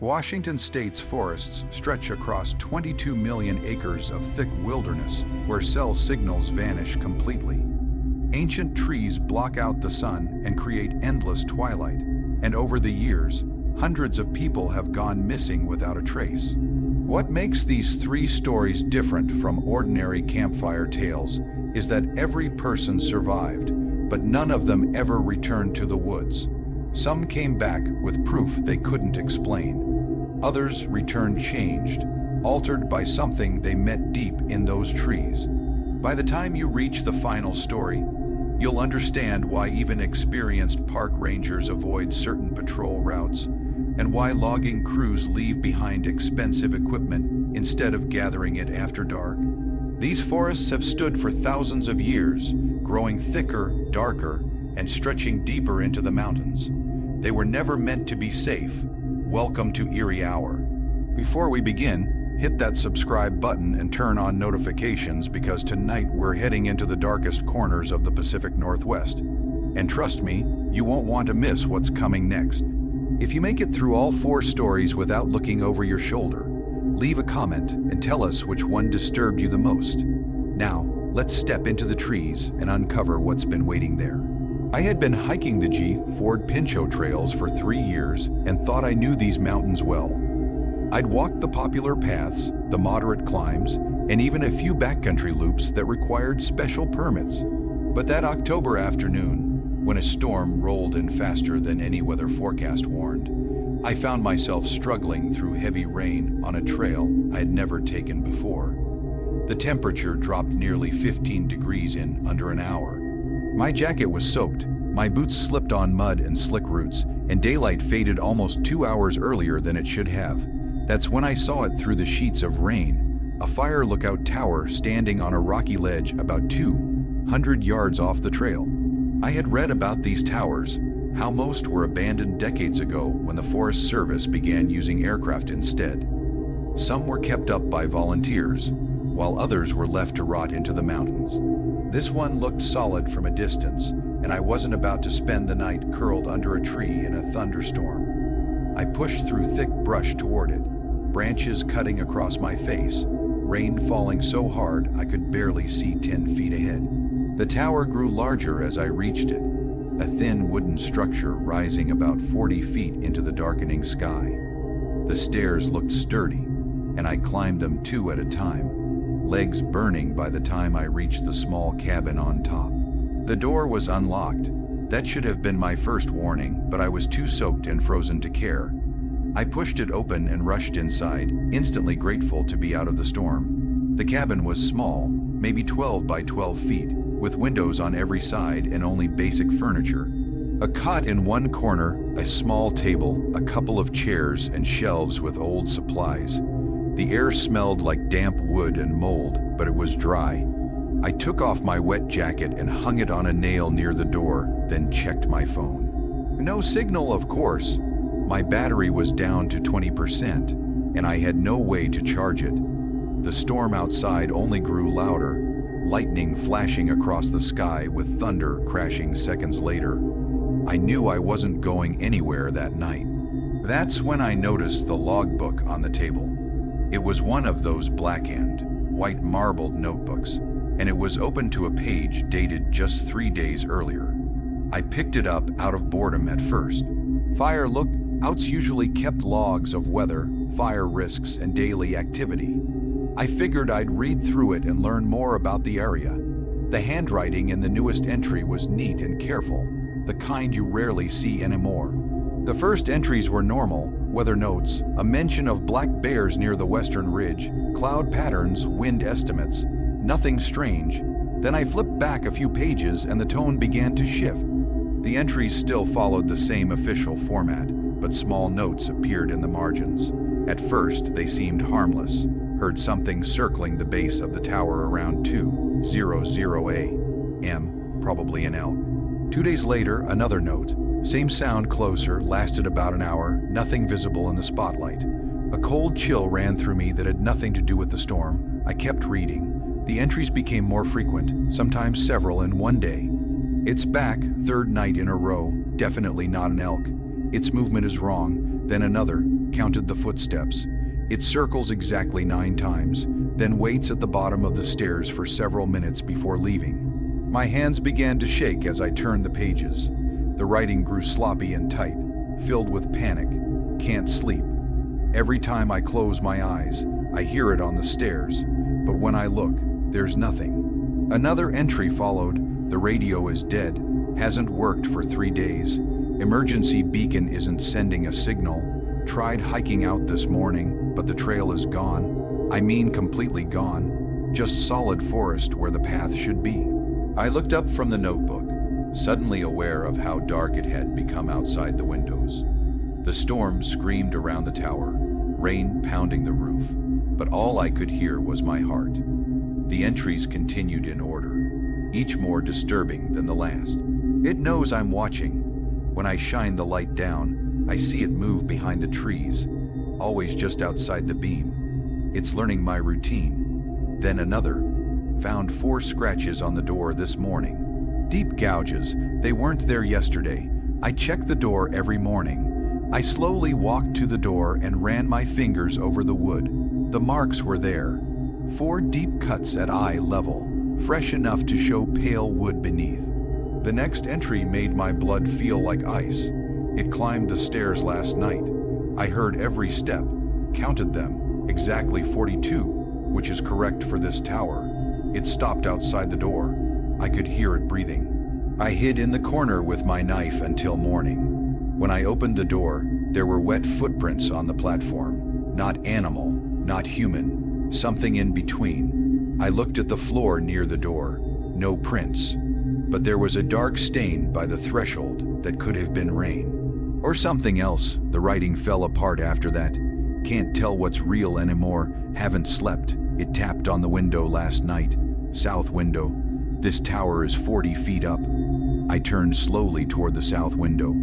Washington state's forests stretch across 22 million acres of thick wilderness where cell signals vanish completely. Ancient trees block out the sun and create endless twilight, and over the years, hundreds of people have gone missing without a trace. What makes these three stories different from ordinary campfire tales is that every person survived, but none of them ever returned to the woods. Some came back with proof they couldn't explain. Others returned changed, altered by something they met deep in those trees. By the time you reach the final story, you'll understand why even experienced park rangers avoid certain patrol routes, and why logging crews leave behind expensive equipment instead of gathering it after dark. These forests have stood for thousands of years, growing thicker, darker, and stretching deeper into the mountains. They were never meant to be safe. Welcome to Eerie Hour. Before we begin, hit that subscribe button and turn on notifications because tonight we're heading into the darkest corners of the Pacific Northwest. And trust me, you won't want to miss what's coming next. If you make it through all four stories without looking over your shoulder, leave a comment and tell us which one disturbed you the most. Now, let's step into the trees and uncover what's been waiting there. I had been hiking the G. Ford Pinchot trails for 3 years and thought I knew these mountains well. I'd walked the popular paths, the moderate climbs, and even a few backcountry loops that required special permits. But that October afternoon, when a storm rolled in faster than any weather forecast warned, I found myself struggling through heavy rain on a trail I had never taken before. The temperature dropped nearly 15 degrees in under an hour. My jacket was soaked, my boots slipped on mud and slick roots, and daylight faded almost 2 hours earlier than it should have. That's when I saw it through the sheets of rain, a fire lookout tower standing on a rocky ledge about 200 yards off the trail. I had read about these towers, how most were abandoned decades ago when the Forest Service began using aircraft instead. Some were kept up by volunteers, while others were left to rot into the mountains. This one looked solid from a distance, and I wasn't about to spend the night curled under a tree in a thunderstorm. I pushed through thick brush toward it, branches cutting across my face, rain falling so hard I could barely see 10 feet ahead. The tower grew larger as I reached it, a thin wooden structure rising about 40 feet into the darkening sky. The stairs looked sturdy, and I climbed them 2 at a time, legs burning by the time I reached the small cabin on top. The door was unlocked. That should have been my first warning, but I was too soaked and frozen to care. I pushed it open and rushed inside, instantly grateful to be out of the storm. The cabin was small, maybe 12 by 12 feet, with windows on every side and only basic furniture. A cot in one corner, a small table, a couple of chairs, and shelves with old supplies. The air smelled like damp wood and mold, but it was dry. I took off my wet jacket and hung it on a nail near the door, then checked my phone. No signal, of course. My battery was down to 20%, and I had no way to charge it. The storm outside only grew louder, lightning flashing across the sky with thunder crashing seconds later. I knew I wasn't going anywhere that night. That's when I noticed the logbook on the table. It was one of those blackened, white marbled notebooks, and it was open to a page dated just 3 days earlier. I picked it up out of boredom at first. Fire lookouts usually kept logs of weather, fire risks, and daily activity. I figured I'd read through it and learn more about the area. The handwriting in the newest entry was neat and careful, the kind you rarely see anymore. The first entries were normal, weather notes, a mention of black bears near the western ridge, cloud patterns, wind estimates, nothing strange. Then I flipped back a few pages and the tone began to shift. The entries still followed the same official format, but small notes appeared in the margins. At first, they seemed harmless. Heard something circling the base of the tower around 2:00 a.m., probably an elk. 2 days later, another note. Same sound closer, lasted about an hour, nothing visible in the spotlight. A cold chill ran through me that had nothing to do with the storm. I kept reading. The entries became more frequent, sometimes several in one day. It's back, 3rd night in a row, definitely not an elk. Its movement is wrong. Then another, counted the footsteps. It circles exactly 9 times, then waits at the bottom of the stairs for several minutes before leaving. My hands began to shake as I turned the pages. The writing grew sloppy and tight, filled with panic. Can't sleep. Every time I close my eyes, I hear it on the stairs, but when I look, there's nothing. Another entry followed. The radio is dead, hasn't worked for 3 days. Emergency beacon isn't sending a signal. Tried hiking out this morning, but the trail is gone. I mean completely gone. Just solid forest where the path should be. I looked up from the notebook, suddenly aware of how dark it had become outside the windows. The storm screamed around the tower, rain pounding the roof, but all I could hear was my heart. The entries continued in order, each more disturbing than the last. It knows I'm watching. When I shine the light down, I see it move behind the trees, always just outside the beam. It's learning my routine. Then another. Found 4 scratches on the door this morning. Deep gouges. They weren't there yesterday. I check the door every morning. I slowly walked to the door and ran my fingers over the wood. The marks were there. 4 deep cuts at eye level, fresh enough to show pale wood beneath. The next entry made my blood feel like ice. It climbed the stairs last night. I heard every step, counted them, exactly 42, which is correct for this tower. It stopped outside the door. I could hear it breathing. I hid in the corner with my knife until morning. When I opened the door, there were wet footprints on the platform. Not animal, not human, something in between. I looked at the floor near the door. No prints. But there was a dark stain by the threshold that could have been rain. Or something else. The writing fell apart after that. Can't tell what's real anymore. Haven't slept. It tapped on the window last night. South window. This tower is 40 feet up. I turned slowly toward the south window.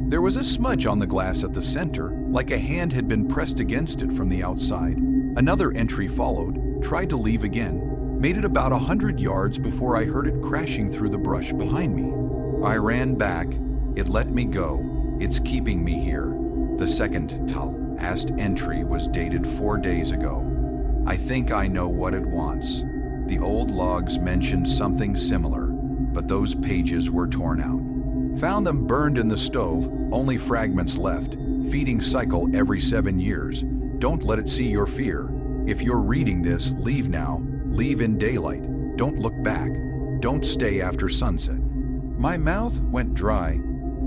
There was a smudge on the glass at the center, like a hand had been pressed against it from the outside. Another entry followed. Tried to leave again. Made it about 100 yards before I heard it crashing through the brush behind me. I ran back. It let me go. It's keeping me here. The second last entry was dated 4 days ago. I think I know what it wants. The old logs mentioned something similar, but those pages were torn out. Found them burned in the stove, only fragments left. Feeding cycle every 7 years. Don't let it see your fear. If you're reading this, leave now. Leave in daylight. Don't look back. Don't stay after sunset. My mouth went dry.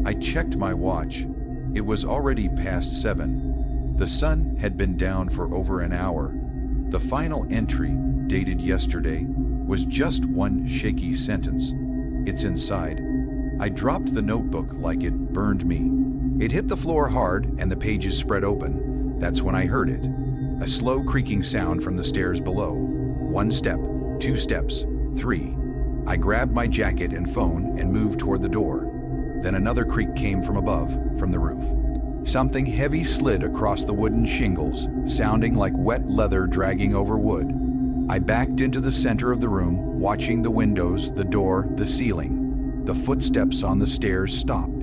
I checked my watch. It was already past 7. The sun had been down for over an hour. The final entry, dated yesterday, was just one shaky sentence. It's inside. I dropped the notebook like it burned me. It hit the floor hard and the pages spread open. That's when I heard it. A slow creaking sound from the stairs below. 1 step, 2 steps, 3. I grabbed my jacket and phone and moved toward the door. Then another creak came from above, from the roof. Something heavy slid across the wooden shingles, sounding like wet leather dragging over wood. I backed into the center of the room, watching the windows, the door, the ceiling. The footsteps on the stairs stopped.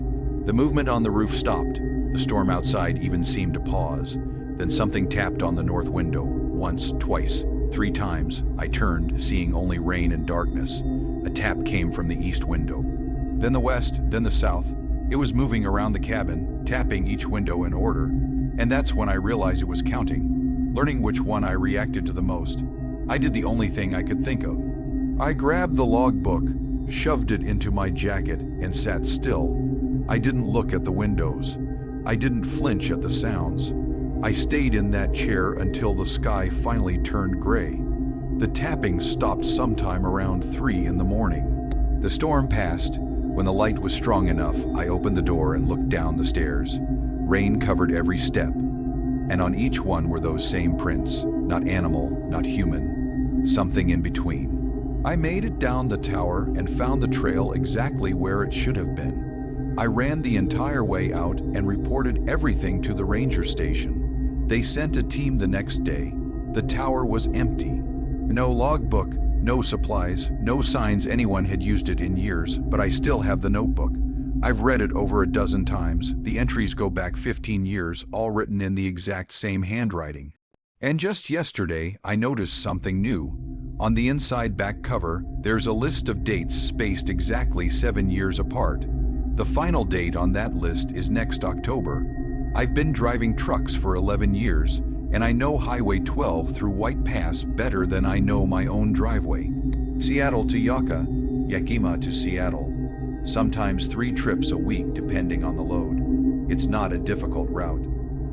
The movement on the roof stopped. The storm outside even seemed to pause. Then something tapped on the north window, once, twice, 3 times. I turned, seeing only rain and darkness. A tap came from the east window. Then the west, then the south. It was moving around the cabin, tapping each window in order. And that's when I realized it was counting, learning which one I reacted to the most. I did the only thing I could think of. I grabbed the logbook, shoved it into my jacket, and sat still. I didn't look at the windows. I didn't flinch at the sounds. I stayed in that chair until the sky finally turned gray. The tapping stopped sometime around 3 in the morning. The storm passed. When the light was strong enough, I opened the door and looked down the stairs. Rain covered every step, and on each one were those same prints. Not animal, not human, something in between. I made it down the tower and found the trail exactly where it should have been. I ran the entire way out and reported everything to the ranger station. They sent a team the next day. The tower was empty. No logbook, no supplies, no signs anyone had used it in years, but I still have the notebook. I've read it over a dozen times. The entries go back 15 years, all written in the exact same handwriting. And just yesterday, I noticed something new. On the inside back cover, there's a list of dates spaced exactly 7 years apart. The final date on that list is next October. I've been driving trucks for 11 years, and I know Highway 12 through White Pass better than I know my own driveway. Seattle to Yakima, Yakima to Seattle. Sometimes 3 trips a week depending on the load. It's not a difficult route.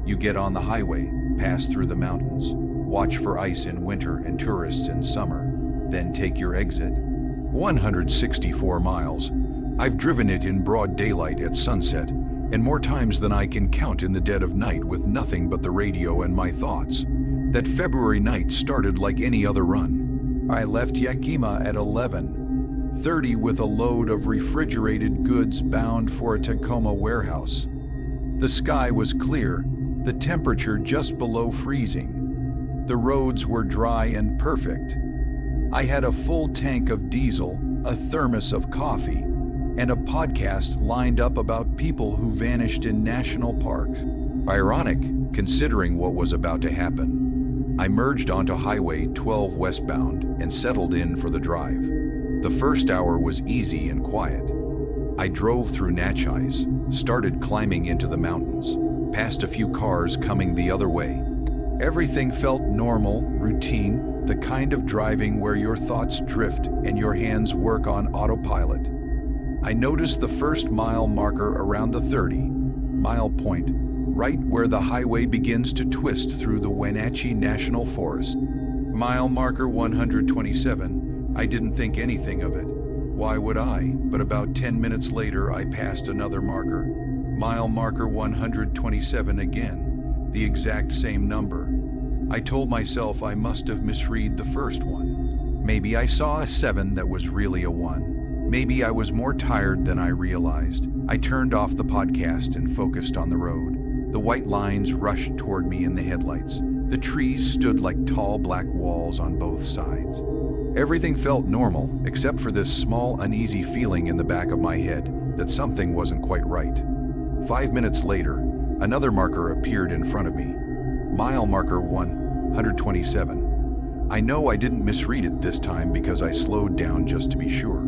You get on the highway, pass through the mountains, watch for ice in winter and tourists in summer, then take your exit. 164 miles. I've driven it in broad daylight at sunset, and more times than I can count in the dead of night with nothing but the radio and my thoughts. That February night started like any other run. I left Yakima at 11:30 with a load of refrigerated goods bound for a Tacoma warehouse. The sky was clear, the temperature just below freezing. The roads were dry and perfect. I had a full tank of diesel, a thermos of coffee, and a podcast lined up about people who vanished in national parks. Ironic, considering what was about to happen. I merged onto Highway 12 westbound and settled in for the drive. The first hour was easy and quiet. I drove through Natchez, started climbing into the mountains, past a few cars coming the other way. Everything felt normal, routine, the kind of driving where your thoughts drift and your hands work on autopilot. I noticed the first mile marker around the 30-mile point, right where the highway begins to twist through the Wenatchee National Forest. Mile marker 127, I didn't think anything of it. Why would I? But about 10 minutes later, I passed another marker. Mile marker 127 again, the exact same number. I told myself I must have misread the first one. Maybe I saw a 7 that was really a 1. Maybe I was more tired than I realized. I turned off the podcast and focused on the road. The white lines rushed toward me in the headlights. The trees stood like tall black walls on both sides. Everything felt normal, except for this small, uneasy feeling in the back of my head that something wasn't quite right. 5 minutes later, another marker appeared in front of me. Mile marker 127. I know I didn't misread it this time because I slowed down just to be sure.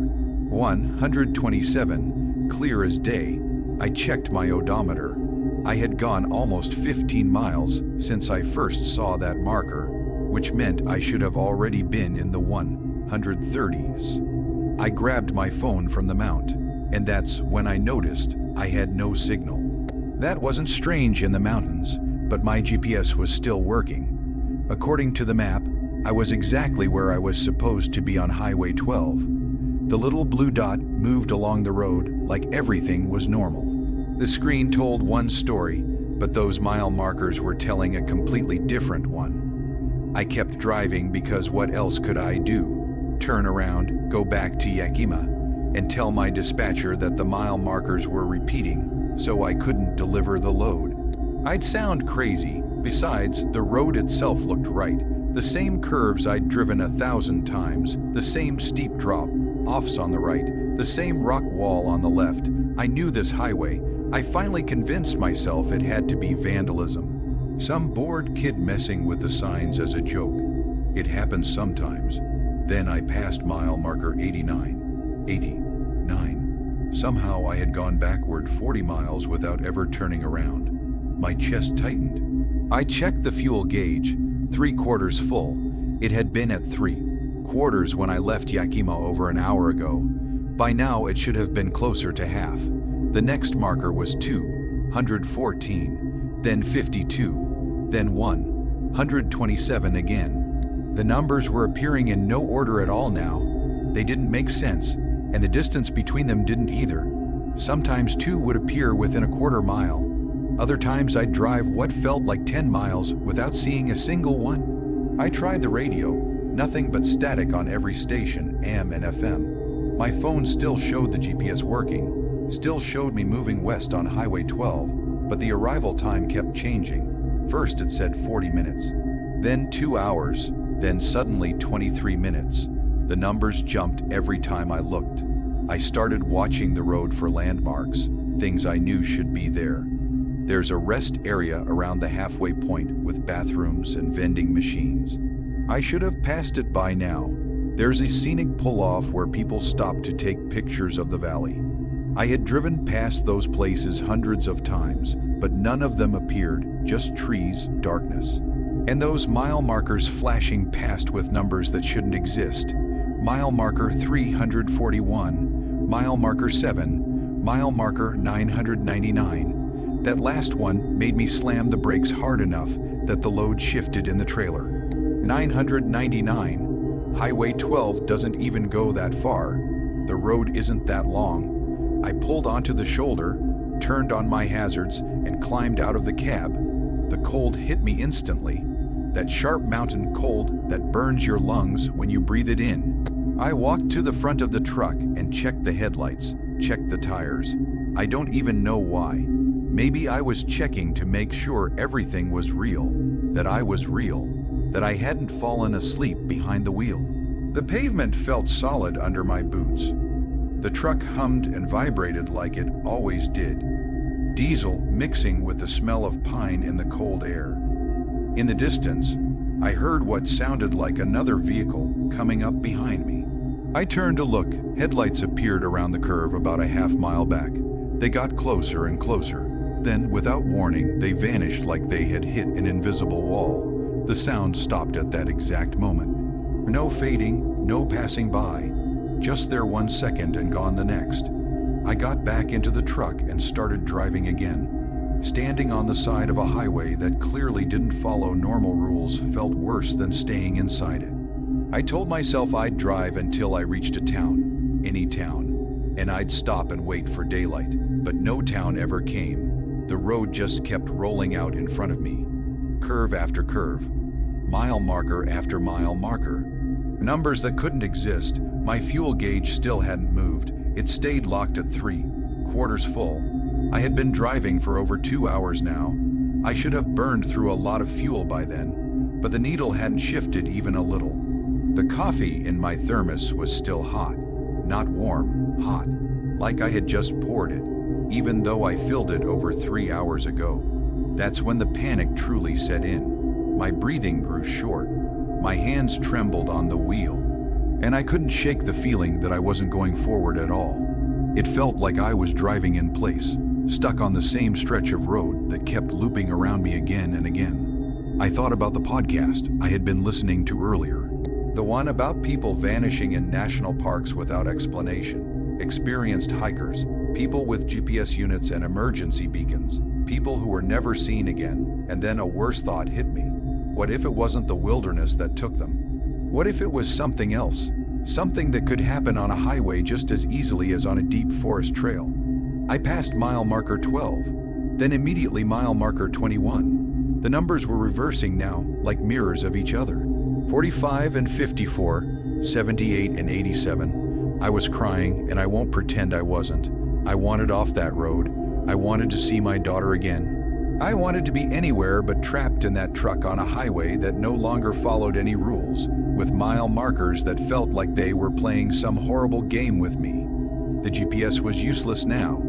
127, clear as day. I checked my odometer. I had gone almost 15 miles since I first saw that marker, which meant I should have already been in the 130s. I grabbed my phone from the mount, and that's when I noticed I had no signal. That wasn't strange in the mountains, but my GPS was still working. According to the map, I was exactly where I was supposed to be on Highway 12. The little blue dot moved along the road like everything was normal. The screen told one story, but those mile markers were telling a completely different one. I kept driving because what else could I do? Turn around, go back to Yakima, and tell my dispatcher that the mile markers were repeating, so I couldn't deliver the load. I'd sound crazy. Besides, the road itself looked right. The same curves I'd driven 1,000 times, the same steep drop-offs on the right, the same rock wall on the left. I knew this highway. I finally convinced myself it had to be vandalism. Some bored kid messing with the signs as a joke. It happens sometimes. Then I passed mile marker 89. Somehow I had gone backward 40 miles without ever turning around. My chest tightened. I checked the fuel gauge, 3/4 full. It had been at 3/4 when I left Yakima over an hour ago. By now it should have been closer to half. The next marker was 214, then 52, then 127 again. The numbers were appearing in no order at all now. They didn't make sense, and the distance between them didn't either. Sometimes 2 would appear within a quarter mile. Other times I'd drive what felt like 10 miles without seeing a single one. I tried the radio, nothing but static on every station, AM and FM. My phone still showed the GPS working, still showed me moving west on Highway 12, but the arrival time kept changing. First it said 40 minutes, then 2 hours, then suddenly 23 minutes. The numbers jumped every time I looked. I started watching the road for landmarks, things I knew should be there. There's a rest area around the halfway point with bathrooms and vending machines. I should have passed it by now. There's a scenic pull-off where people stop to take pictures of the valley. I had driven past those places hundreds of times, but none of them appeared, just trees, darkness. And those mile markers flashing past with numbers that shouldn't exist. Mile marker 341, mile marker 7, mile marker 999. That last one made me slam the brakes hard enough that the load shifted in the trailer. 999. Highway 12 doesn't even go that far. The road isn't that long. I pulled onto the shoulder, turned on my hazards, and climbed out of the cab. The cold hit me instantly. That sharp mountain cold that burns your lungs when you breathe it in. I walked to the front of the truck and checked the headlights, checked the tires. I don't even know why. Maybe I was checking to make sure everything was real, that I was real, that I hadn't fallen asleep behind the wheel. The pavement felt solid under my boots. The truck hummed and vibrated like it always did. Diesel mixing with the smell of pine in the cold air. In the distance, I heard what sounded like another vehicle coming up behind me. I turned to look. Headlights appeared around the curve about a half-mile back. They got closer and closer. Then, without warning, they vanished like they had hit an invisible wall. The sound stopped at that exact moment. No fading, no passing by. Just there 1 second and gone the next. I got back into the truck and started driving again. Standing on the side of a highway that clearly didn't follow normal rules felt worse than staying inside it. I told myself I'd drive until I reached a town, any town, and I'd stop and wait for daylight, but no town ever came. The road just kept rolling out in front of me. Curve after curve, mile marker after mile marker. Numbers that couldn't exist. My fuel gauge still hadn't moved. It stayed locked at 3/4 full. I had been driving for over 2 hours now. I should have burned through a lot of fuel by then, but the needle hadn't shifted even a little. The coffee in my thermos was still hot. Not warm, hot, like I had just poured it, even though I filled it over 3 hours ago. That's when the panic truly set in. My breathing grew short. My hands trembled on the wheel, and I couldn't shake the feeling that I wasn't going forward at all. It felt like I was driving in place, stuck on the same stretch of road that kept looping around me again and again. I thought about the podcast I had been listening to earlier, the one about people vanishing in national parks without explanation, experienced hikers, people with GPS units and emergency beacons, people who were never seen again. And then a worse thought hit me. What if it wasn't the wilderness that took them? What if it was something else? Something that could happen on a highway just as easily as on a deep forest trail. I passed mile marker 12, then immediately mile marker 21. The numbers were reversing now, like mirrors of each other. 45 and 54, 78 and 87. I was crying, and I won't pretend I wasn't. I wanted off that road. I wanted to see my daughter again. I wanted to be anywhere but trapped in that truck on a highway that no longer followed any rules, with mile markers that felt like they were playing some horrible game with me. The GPS was useless now.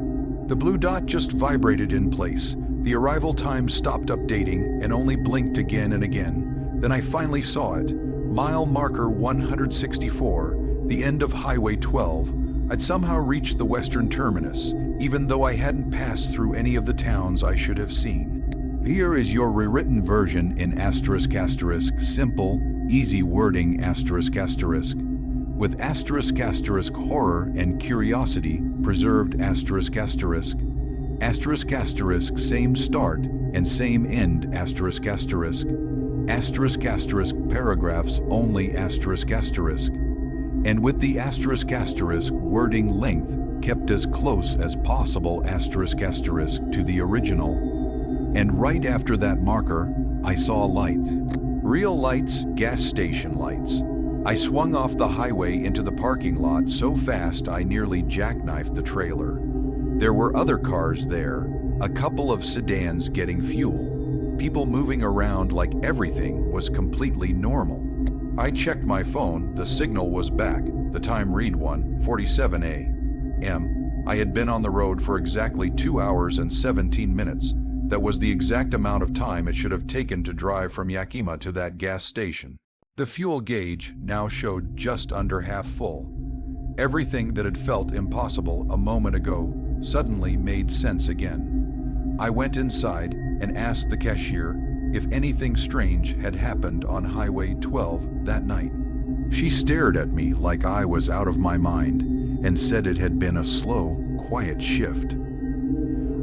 The blue dot just vibrated in place. The arrival time stopped updating and only blinked again and again. Then I finally saw it. Mile marker 164, the end of Highway 12. I'd somehow reached the western terminus, even though I hadn't passed through any of the towns I should have seen. Here is your rewritten version in ***, simple, easy wording ***, with *** horror and curiosity preserved ***, same start and same end ***, paragraphs only ***, and with the *** wording length kept as close as possible *** to the original. And right after that marker, I saw lights. Real lights, gas station lights. I swung off the highway into the parking lot so fast I nearly jackknifed the trailer. There were other cars there, a couple of sedans getting fuel, people moving around like everything was completely normal. I checked my phone, the signal was back, the time read 1:47 a.m. m. I had been on the road for exactly 2 hours and 17 minutes. That was the exact amount of time it should have taken to drive from Yakima to that gas station. The fuel gauge now showed just under half full. Everything that had felt impossible a moment ago suddenly made sense again. I went inside and asked the cashier if anything strange had happened on Highway 12 that night. She stared at me like I was out of my mind and said it had been a slow, quiet shift.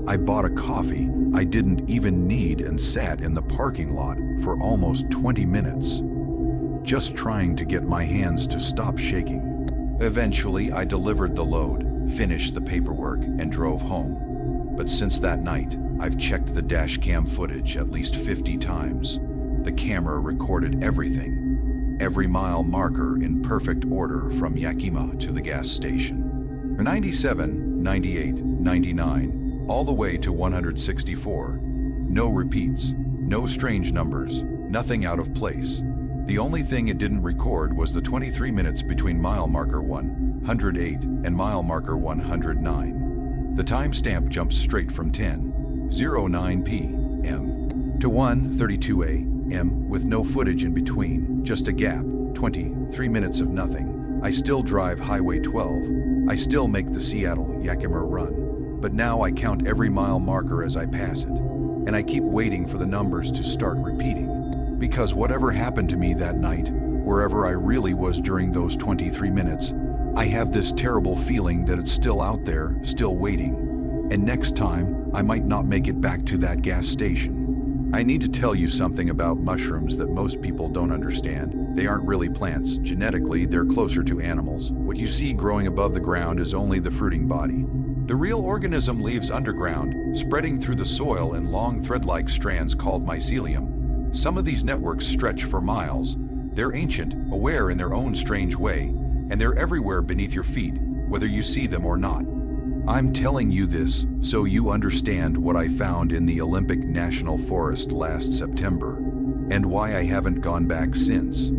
I bought a coffee I didn't even need and sat in the parking lot for almost 20 minutes, just trying to get my hands to stop shaking. Eventually, I delivered the load, finished the paperwork, and drove home. But since that night, I've checked the dash cam footage at least 50 times. The camera recorded everything, every mile marker in perfect order from Yakima to the gas station. 97, 98, 99, all the way to 164. No repeats, no strange numbers, nothing out of place. The only thing it didn't record was the 23 minutes between mile marker 108 and mile marker 109. The timestamp jumps straight from 10:09 p.m. to 1:32 a.m. with no footage in between, just a gap, 23 minutes of nothing. I still drive Highway 12. I still make the Seattle-Yakima run. But now I count every mile marker as I pass it, and I keep waiting for the numbers to start repeating. Because whatever happened to me that night, wherever I really was during those 23 minutes, I have this terrible feeling that it's still out there, still waiting. And next time, I might not make it back to that gas station. I need to tell you something about mushrooms that most people don't understand. They aren't really plants. Genetically, they're closer to animals. What you see growing above the ground is only the fruiting body. The real organism lives underground, spreading through the soil in long thread-like strands called mycelium. Some of these networks stretch for miles. They're ancient, aware in their own strange way, and they're everywhere beneath your feet, whether you see them or not. I'm telling you this so you understand what I found in the Olympic National Forest last September, and why I haven't gone back since.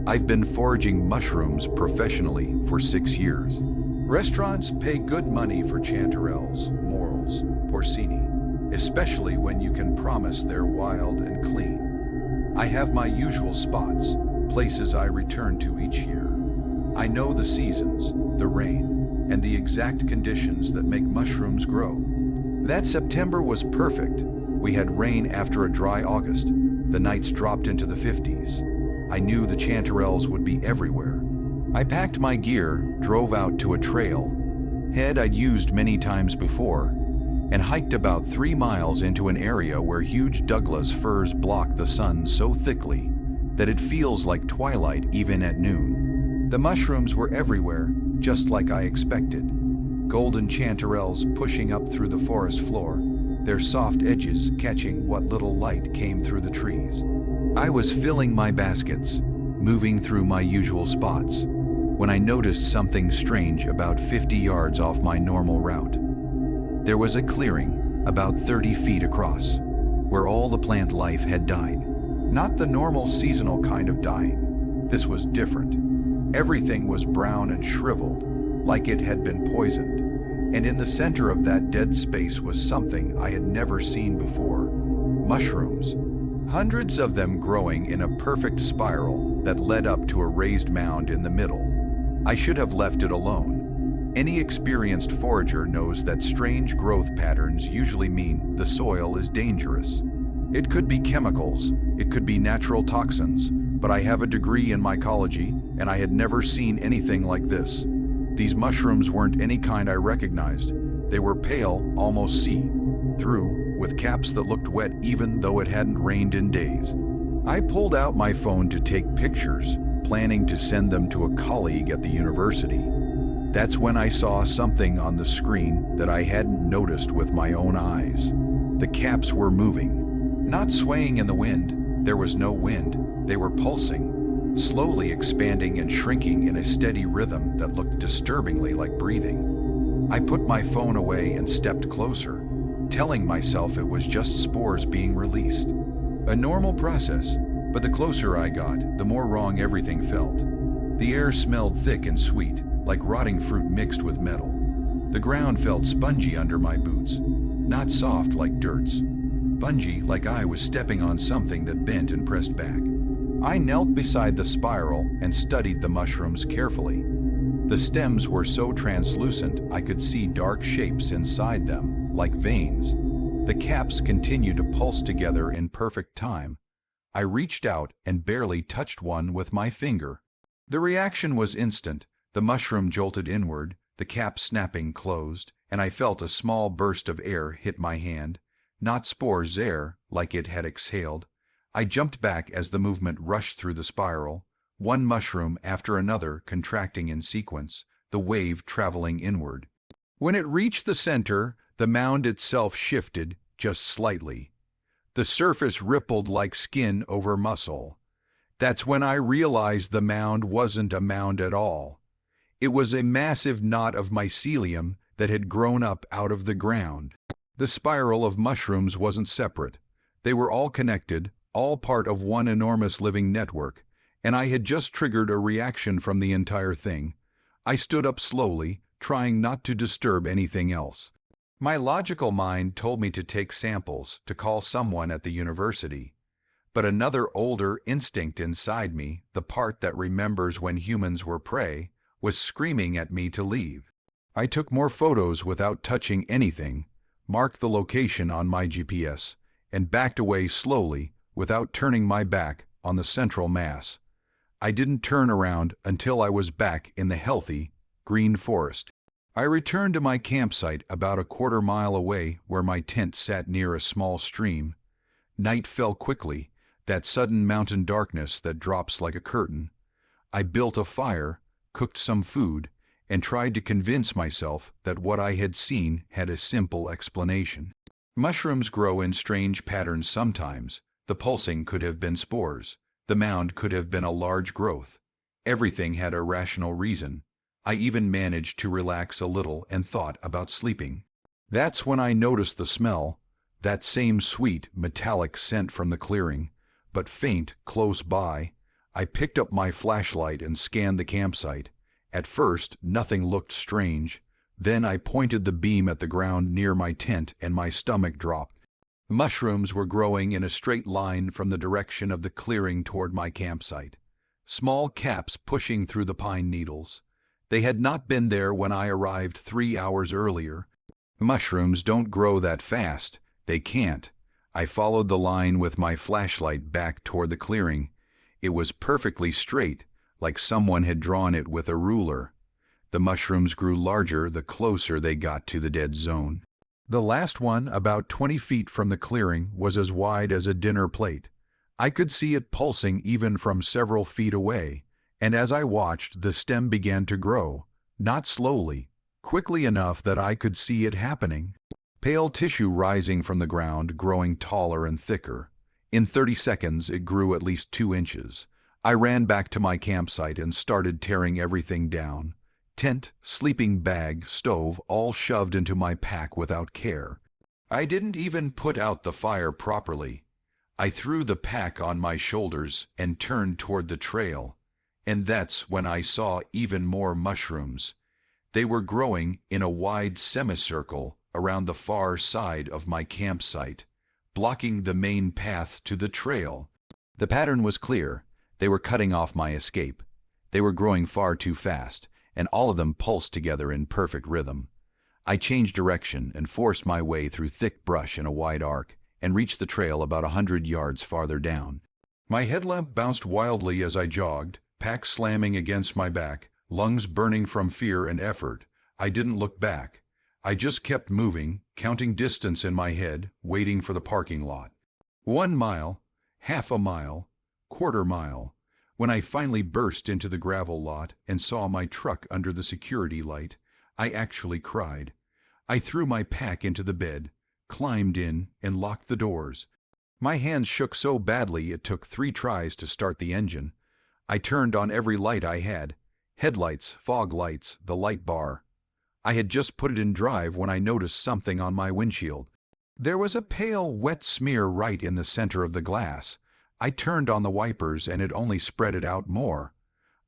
I've been foraging mushrooms professionally for 6 years. Restaurants pay good money for chanterelles, morels, porcini, especially when you can promise they're wild and clean. I have my usual spots, places I return to each year. I know the seasons, the rain, and the exact conditions that make mushrooms grow. That September was perfect. We had rain after a dry August. The nights dropped into the 50s. I knew the chanterelles would be everywhere. I packed my gear, drove out to a trail, head I'd used many times before, and hiked about 3 miles into an area where huge Douglas firs block the sun so thickly that it feels like twilight even at noon. The mushrooms were everywhere, just like I expected. Golden chanterelles pushing up through the forest floor, their soft edges catching what little light came through the trees. I was filling my baskets, moving through my usual spots, when I noticed something strange about 50 yards off my normal route. There was a clearing about 30 feet across, where all the plant life had died. Not the normal seasonal kind of dying. This was different. Everything was brown and shriveled, like it had been poisoned. And in the center of that dead space was something I had never seen before. Mushrooms. Hundreds of them growing in a perfect spiral that led up to a raised mound in the middle. I should have left it alone. Any experienced forager knows that strange growth patterns usually mean the soil is dangerous. It could be chemicals, it could be natural toxins, but I have a degree in mycology and I had never seen anything like this. These mushrooms weren't any kind I recognized. They were pale, almost see-through, with caps that looked wet even though it hadn't rained in days. I pulled out my phone to take pictures, planning to send them to a colleague at the university. That's when I saw something on the screen that I hadn't noticed with my own eyes. The caps were moving, not swaying in the wind. There was no wind. They were pulsing, slowly expanding and shrinking in a steady rhythm that looked disturbingly like breathing. I put my phone away and stepped closer, telling myself it was just spores being released. A normal process, but the closer I got, the more wrong everything felt. The air smelled thick and sweet, like rotting fruit mixed with metal. The ground felt spongy under my boots, not soft like dirt's, spongy like I was stepping on something that bent and pressed back. I knelt beside the spiral and studied the mushrooms carefully. The stems were so translucent I could see dark shapes inside them, like veins. The caps continued to pulse together in perfect time. I reached out and barely touched one with my finger. The reaction was instant. The mushroom jolted inward, the cap snapping closed, and I felt a small burst of air hit my hand. Not spores air, like it had exhaled. I jumped back as the movement rushed through the spiral, one mushroom after another contracting in sequence, the wave traveling inward. When it reached the center, the mound itself shifted just slightly. The surface rippled like skin over muscle. That's when I realized the mound wasn't a mound at all. It was a massive knot of mycelium that had grown up out of the ground. The spiral of mushrooms wasn't separate. They were all connected, all part of one enormous living network, and I had just triggered a reaction from the entire thing. I stood up slowly, trying not to disturb anything else. My logical mind told me to take samples, to call someone at the university. But another older instinct inside me, the part that remembers when humans were prey, was screaming at me to leave. I took more photos without touching anything, marked the location on my GPS, and backed away slowly without turning my back on the central mass. I didn't turn around until I was back in the healthy, green forest. I returned to my campsite about a quarter mile away where my tent sat near a small stream. Night fell quickly, that sudden mountain darkness that drops like a curtain. I built a fire, cooked some food, and tried to convince myself that what I had seen had a simple explanation. Mushrooms grow in strange patterns sometimes. The pulsing could have been spores. The mound could have been a large growth. Everything had a rational reason. I even managed to relax a little and thought about sleeping. That's when I noticed the smell, that same sweet, metallic scent from the clearing, but faint, close by. I picked up my flashlight and scanned the campsite. At first, nothing looked strange. Then I pointed the beam at the ground near my tent and my stomach dropped. Mushrooms were growing in a straight line from the direction of the clearing toward my campsite. Small caps pushing through the pine needles. They had not been there when I arrived 3 hours earlier. Mushrooms don't grow that fast. They can't. I followed the line with my flashlight back toward the clearing. It was perfectly straight, like someone had drawn it with a ruler. The mushrooms grew larger the closer they got to the dead zone. The last one, about 20 feet from the clearing, was as wide as a dinner plate. I could see it pulsing even from several feet away, and as I watched, the stem began to grow, not slowly, quickly enough that I could see it happening. Pale tissue rising from the ground, growing taller and thicker. In 30 seconds, it grew at least 2 inches. I ran back to my campsite and started tearing everything down. Tent, sleeping bag, stove, all shoved into my pack without care. I didn't even put out the fire properly. I threw the pack on my shoulders and turned toward the trail. And that's when I saw even more mushrooms. They were growing in a wide semicircle around the far side of my campsite, blocking the main path to the trail. The pattern was clear. They were cutting off my escape. They were growing far too fast, and all of them pulsed together in perfect rhythm. I changed direction and forced my way through thick brush in a wide arc, and reached the trail about 100 yards farther down. My headlamp bounced wildly as I jogged, pack slamming against my back, lungs burning from fear and effort. I didn't look back. I just kept moving, counting distance in my head, waiting for the parking lot. 1 mile, half a mile, quarter mile. When I finally burst into the gravel lot and saw my truck under the security light, I actually cried. I threw my pack into the bed, climbed in, and locked the doors. My hands shook so badly it took 3 tries to start the engine. I turned on every light I had. Headlights, fog lights, the light bar. I had just put it in drive when I noticed something on my windshield. There was a pale, wet smear right in the center of the glass. I turned on the wipers and it only spread it out more.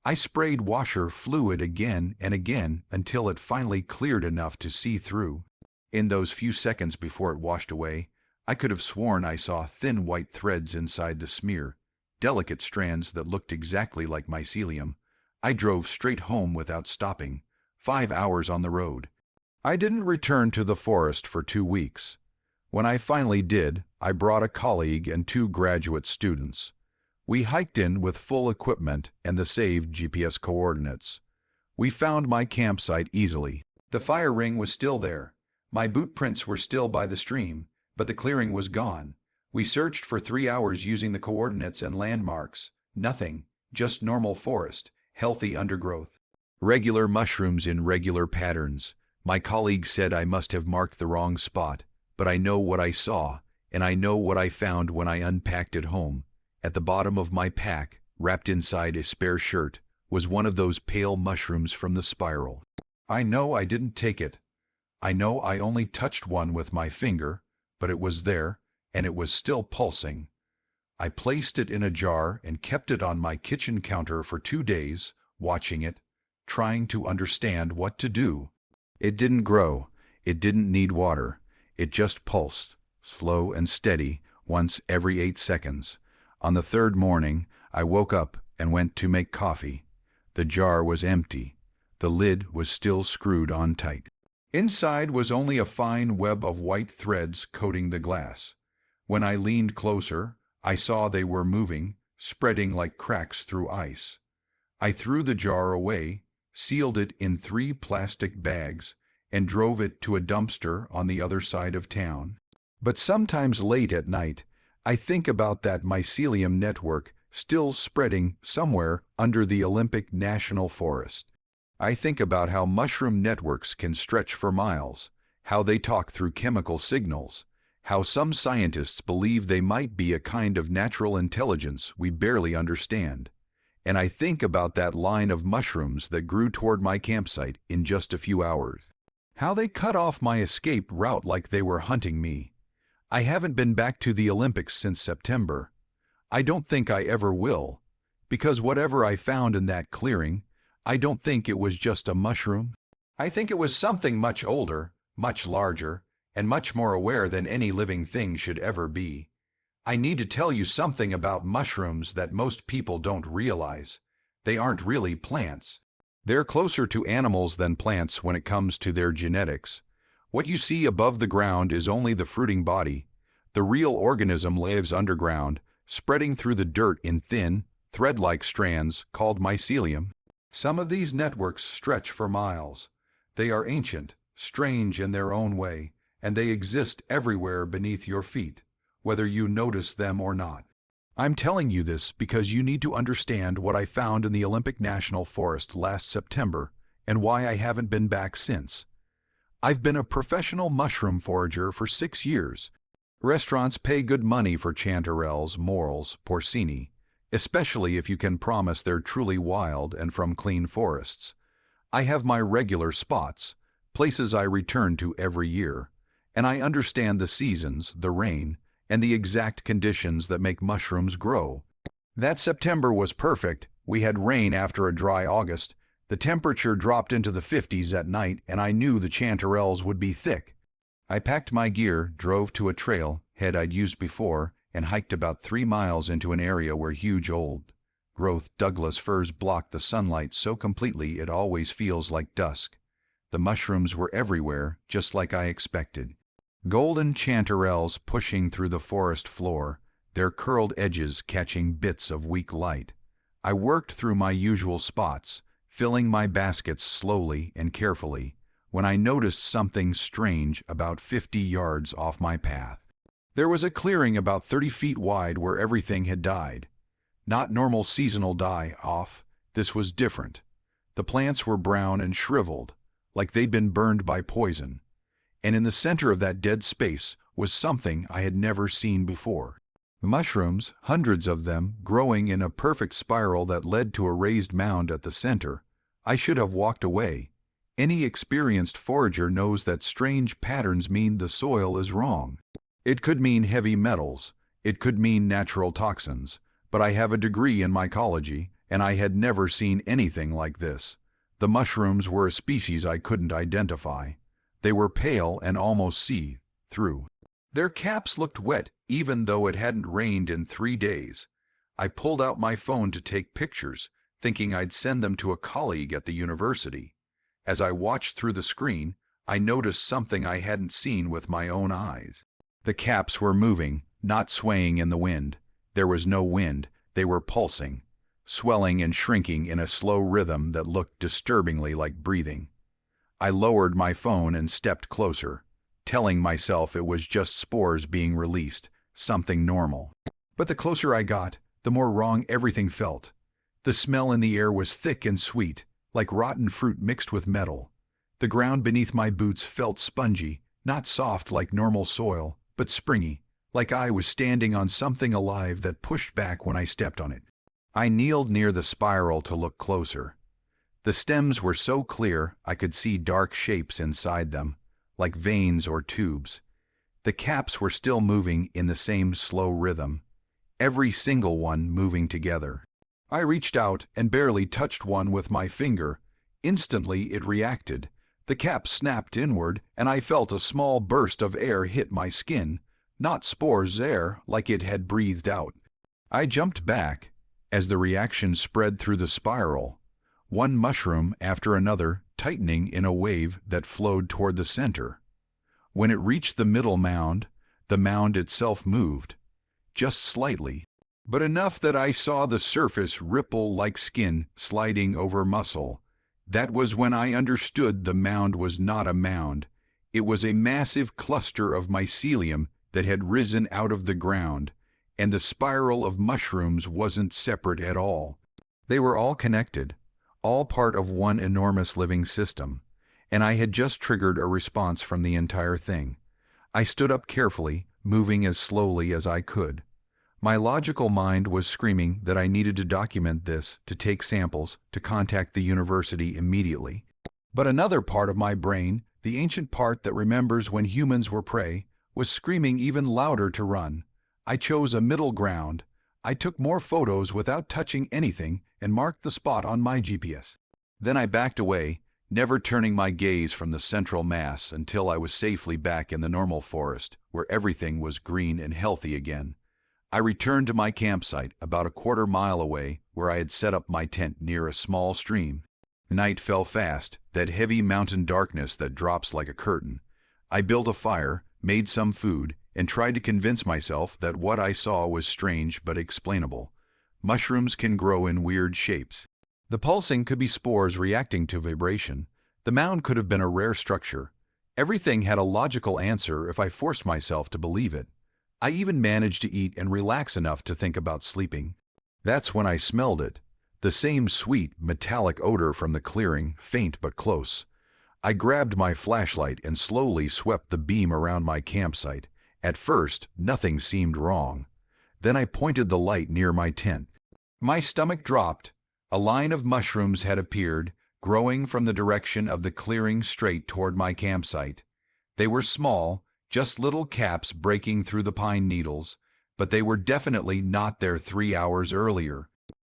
I sprayed washer fluid again and again until it finally cleared enough to see through. In those few seconds before it washed away, I could have sworn I saw thin white threads inside the smear, delicate strands that looked exactly like mycelium. I drove straight home without stopping, 5 hours on the road. I didn't return to the forest for 2 weeks. When I finally did, I brought a colleague and 2 graduate students. We hiked in with full equipment and the saved GPS coordinates. We found my campsite easily. The fire ring was still there. My boot prints were still by the stream, but the clearing was gone. We searched for 3 hours using the coordinates and landmarks. Nothing, just normal forest, healthy undergrowth. Regular mushrooms in regular patterns. My colleague said I must have marked the wrong spot, but I know what I saw, and I know what I found when I unpacked it home. At the bottom of my pack, wrapped inside a spare shirt, was one of those pale mushrooms from the spiral. I know I didn't take it. I know I only touched one with my finger, but it was there, and it was still pulsing. I placed it in a jar and kept it on my kitchen counter for 2 days, watching it, trying to understand what to do. It didn't grow. It didn't need water. It just pulsed, slow and steady, once every 8 seconds. On the 3rd morning, I woke up and went to make coffee. The jar was empty. The lid was still screwed on tight. Inside was only a fine web of white threads coating the glass. When I leaned closer, I saw they were moving, spreading like cracks through ice. I threw the jar away, sealed it in 3 plastic bags, and drove it to a dumpster on the other side of town. But sometimes late at night, I think about that mycelium network still spreading somewhere under the Olympic National Forest. I think about how mushroom networks can stretch for miles, how they talk through chemical signals, how some scientists believe they might be a kind of natural intelligence we barely understand. And I think about that line of mushrooms that grew toward my campsite in just a few hours. How they cut off my escape route like they were hunting me. I haven't been back to the Olympics since September. I don't think I ever will, because whatever I found in that clearing, I don't think it was just a mushroom. I think it was something much older, much larger, and much more aware than any living thing should ever be. I need to tell you something about mushrooms that most people don't realize. They aren't really plants. They're closer to animals than plants when it comes to their genetics. What you see above the ground is only the fruiting body. The real organism lives underground, spreading through the dirt in thin, thread-like strands called mycelium. Some of these networks stretch for miles. They are ancient, strange in their own way, and they exist everywhere beneath your feet, whether you notice them or not. I'm telling you this because you need to understand what I found in the Olympic National Forest last September and why I haven't been back since. I've been a professional mushroom forager for 6 years. Restaurants pay good money for chanterelles, morels, porcini, especially if you can promise they're truly wild and from clean forests. I have my regular spots, places I return to every year, and I understand the seasons, the rain, and the exact conditions that make mushrooms grow. That September was perfect. We had rain after a dry August. The temperature dropped into the 50s at night, and I knew the chanterelles would be thick. I packed my gear, drove to a trail head I'd used before, and hiked about 3 miles into an area where huge old-growth Douglas firs block the sunlight so completely it always feels like dusk. The mushrooms were everywhere, just like I expected. Golden chanterelles pushing through the forest floor, their curled edges catching bits of weak light. I worked through my usual spots, filling my baskets slowly and carefully, when I noticed something strange about 50 yards off my path. There was a clearing about 30 feet wide where everything had died. Not normal seasonal die-off, this was different. The plants were brown and shriveled, like they'd been burned by poison. And in the center of that dead space was something I had never seen before. Mushrooms, hundreds of them, growing in a perfect spiral that led to a raised mound at the center. I should have walked away. Any experienced forager knows that strange patterns mean the soil is wrong. It could mean heavy metals. It could mean natural toxins. But I have a degree in mycology, and I had never seen anything like this. The mushrooms were a species I couldn't identify. They were pale and almost see-through. Their caps looked wet, even though it hadn't rained in 3 days. I pulled out my phone to take pictures, thinking I'd send them to a colleague at the university. As I watched through the screen, I noticed something I hadn't seen with my own eyes. The caps were moving, not swaying in the wind. There was no wind, they were pulsing, swelling and shrinking in a slow rhythm that looked disturbingly like breathing. I lowered my phone and stepped closer, telling myself it was just spores being released, something normal. But the closer I got, the more wrong everything felt. The smell in the air was thick and sweet, like rotten fruit mixed with metal. The ground beneath my boots felt spongy, not soft like normal soil, but springy, like I was standing on something alive that pushed back when I stepped on it. I kneeled near the spiral to look closer. The stems were so clear I could see dark shapes inside them, like veins or tubes. The caps were still moving in the same slow rhythm, every single one moving together. I reached out and barely touched one with my finger. Instantly it reacted. The cap snapped inward, and I felt a small burst of air hit my skin, not spores air like it had breathed out. I jumped back as the reaction spread through the spiral, one mushroom after another tightening in a wave that flowed toward the center. When it reached the middle mound, the mound itself moved, just slightly, but enough that I saw the surface ripple like skin sliding over muscle. That was when I understood the mound was not a mound. It was a massive cluster of mycelium that had risen out of the ground, and the spiral of mushrooms wasn't separate at all. They were all connected, all part of one enormous living system, and I had just triggered a response from the entire thing. I stood up carefully, moving as slowly as I could. My logical mind was screaming that I needed to document this, to take samples, to contact the university immediately. But another part of my brain, the ancient part that remembers when humans were prey, was screaming even louder to run. I chose a middle ground. I took more photos without touching anything and marked the spot on my GPS. Then I backed away, never turning my gaze from the central mass until I was safely back in the normal forest, where everything was green and healthy again. I returned to my campsite about a quarter-mile away, where I had set up my tent near a small stream. Night fell fast, that heavy mountain darkness that drops like a curtain. I built a fire, made some food, and tried to convince myself that what I saw was strange but explainable. Mushrooms can grow in weird shapes. The pulsing could be spores reacting to vibration. The mound could have been a rare structure. Everything had a logical answer if I forced myself to believe it. I even managed to eat and relax enough to think about sleeping. That's when I smelled it. The same sweet, metallic odor from the clearing, faint but close. I grabbed my flashlight and slowly swept the beam around my campsite. At first, nothing seemed wrong. Then I pointed the light near my tent. My stomach dropped. A line of mushrooms had appeared, growing from the direction of the clearing straight toward my campsite. They were small, just little caps breaking through the pine needles, but they were definitely not there 3 hours earlier.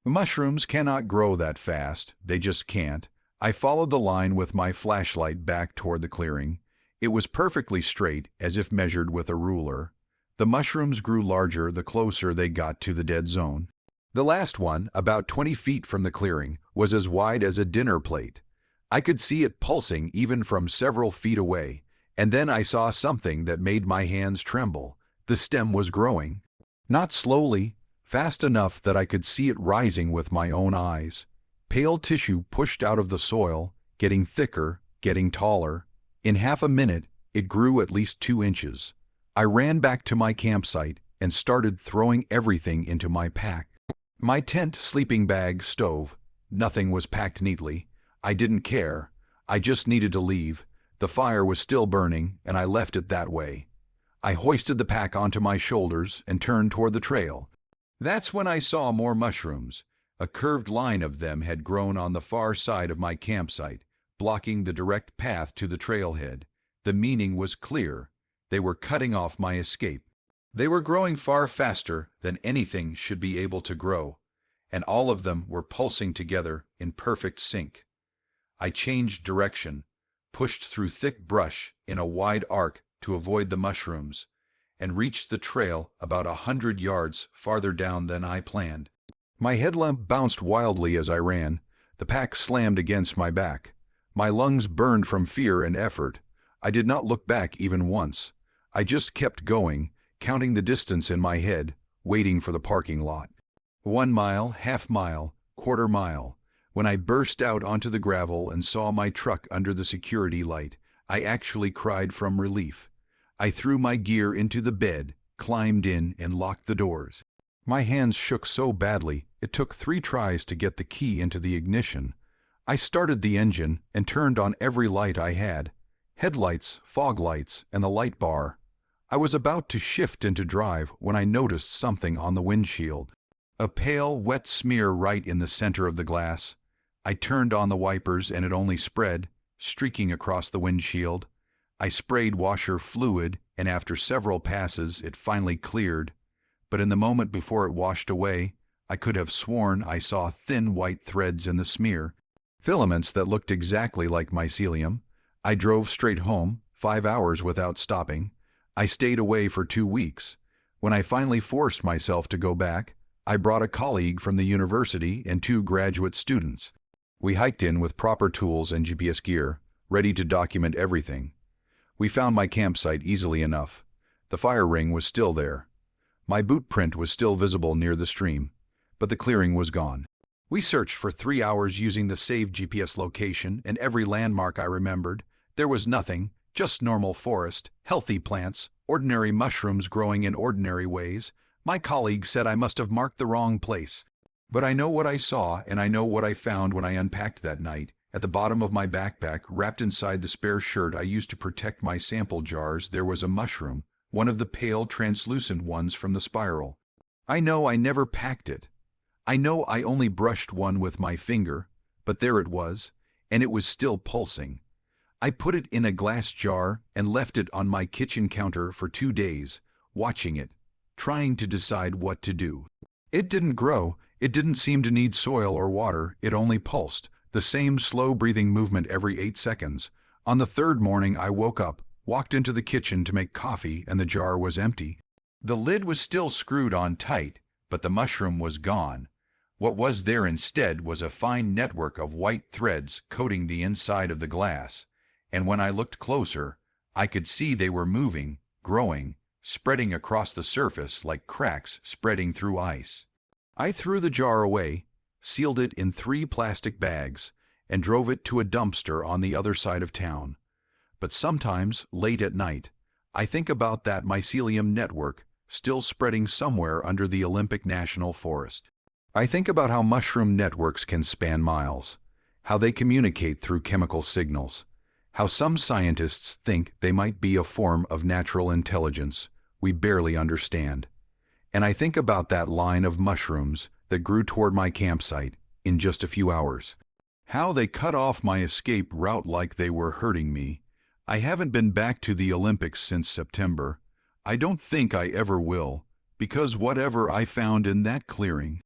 Mushrooms cannot grow that fast, they just can't. I followed the line with my flashlight back toward the clearing. It was perfectly straight, as if measured with a ruler. The mushrooms grew larger the closer they got to the dead zone. The last one, about 20 feet from the clearing, was as wide as a dinner plate. I could see it pulsing even from several feet away. And then I saw something that made my hands tremble. The stem was growing. Not slowly, fast enough that I could see it rising with my own eyes. Pale tissue pushed out of the soil, getting thicker, getting taller. In half a minute, it grew at least 2 inches. I ran back to my campsite and started throwing everything into my pack. My tent, sleeping bag, stove. Nothing was packed neatly. I didn't care. I just needed to leave. The fire was still burning, and I left it that way. I hoisted the pack onto my shoulders and turned toward the trail. That's when I saw more mushrooms. A curved line of them had grown on the far side of my campsite, blocking the direct path to the trailhead. The meaning was clear. They were cutting off my escape. They were growing far faster than anything should be able to grow. and all of them were pulsing together in perfect sync. I changed direction, pushed through thick brush in a wide arc to avoid the mushrooms, and reached the trail about 100 yards farther down than I planned. My headlamp bounced wildly as I ran. The pack slammed against my back. My lungs burned from fear and effort. I did not look back even once. I just kept going, counting the distance in my head, waiting for the parking lot. 1 mile, half mile, quarter mile. When I burst out onto the gravel and saw my truck under the security light, I actually cried from relief. I threw my gear into the bed, climbed in, and locked the doors. My hands shook so badly, it took 3 tries to get the key into the ignition. I started the engine and turned on every light I had. Headlights, fog lights, and the light bar. I was about to shift into drive when I noticed something on the windshield. A pale, wet smear right in the center of the glass. I turned on the wipers and it only spread, streaking across the windshield. I sprayed washer fluid, and after several passes it finally cleared. But in the moment before it washed away, I could have sworn I saw thin white threads in the smear, filaments that looked exactly like mycelium. I drove straight home, 5 hours without stopping. I stayed away for 2 weeks. When I finally forced myself to go back, I brought a colleague from the university and 2 graduate students. We hiked in with proper tools and GPS gear, ready to document everything. We found my campsite easily enough. The fire ring was still there. My boot print was still visible near the stream, but the clearing was gone. We searched for 3 hours using the saved GPS location and every landmark I remembered. There was nothing, just normal forest, healthy plants, ordinary mushrooms growing in ordinary ways. My colleague said I must have marked the wrong place. But I know what I saw, and I know what I found when I unpacked that night. At the bottom of my backpack, wrapped inside the spare shirt I used to protect my sample jars, there was a mushroom, one of the pale, translucent ones from the spiral. I know I never packed it. I know I only brushed one with my finger, but there it was, and it was still pulsing. I put it in a glass jar and left it on my kitchen counter for 2 days, watching it, trying to decide what to do. It didn't grow, it didn't seem to need soil or water, it only pulsed, the same slow-breathing movement every 8 seconds. On the 3rd morning I woke up, walked into the kitchen to make coffee, and the jar was empty. The lid was still screwed on tight, but the mushroom was gone. What was there instead was a fine network of white threads coating the inside of the glass, and when I looked closer, I could see they were moving, growing, spreading across the surface like cracks spreading through ice. I threw the jar away, sealed it in 3 plastic bags, and drove it to a dumpster on the other side of town. But sometimes, late at night, I think about that mycelium network still spreading somewhere under the Olympic National Forest. I think about how mushroom networks can span miles, how they communicate through chemical signals, how some scientists think they might be a form of natural intelligence we barely understand. And I think about that line of mushrooms that grew toward my campsite in just a few hours. How they cut off my escape route like they were hurting me. I haven't been back to the Olympics since September. I don't think I ever will, because whatever I found in that clearing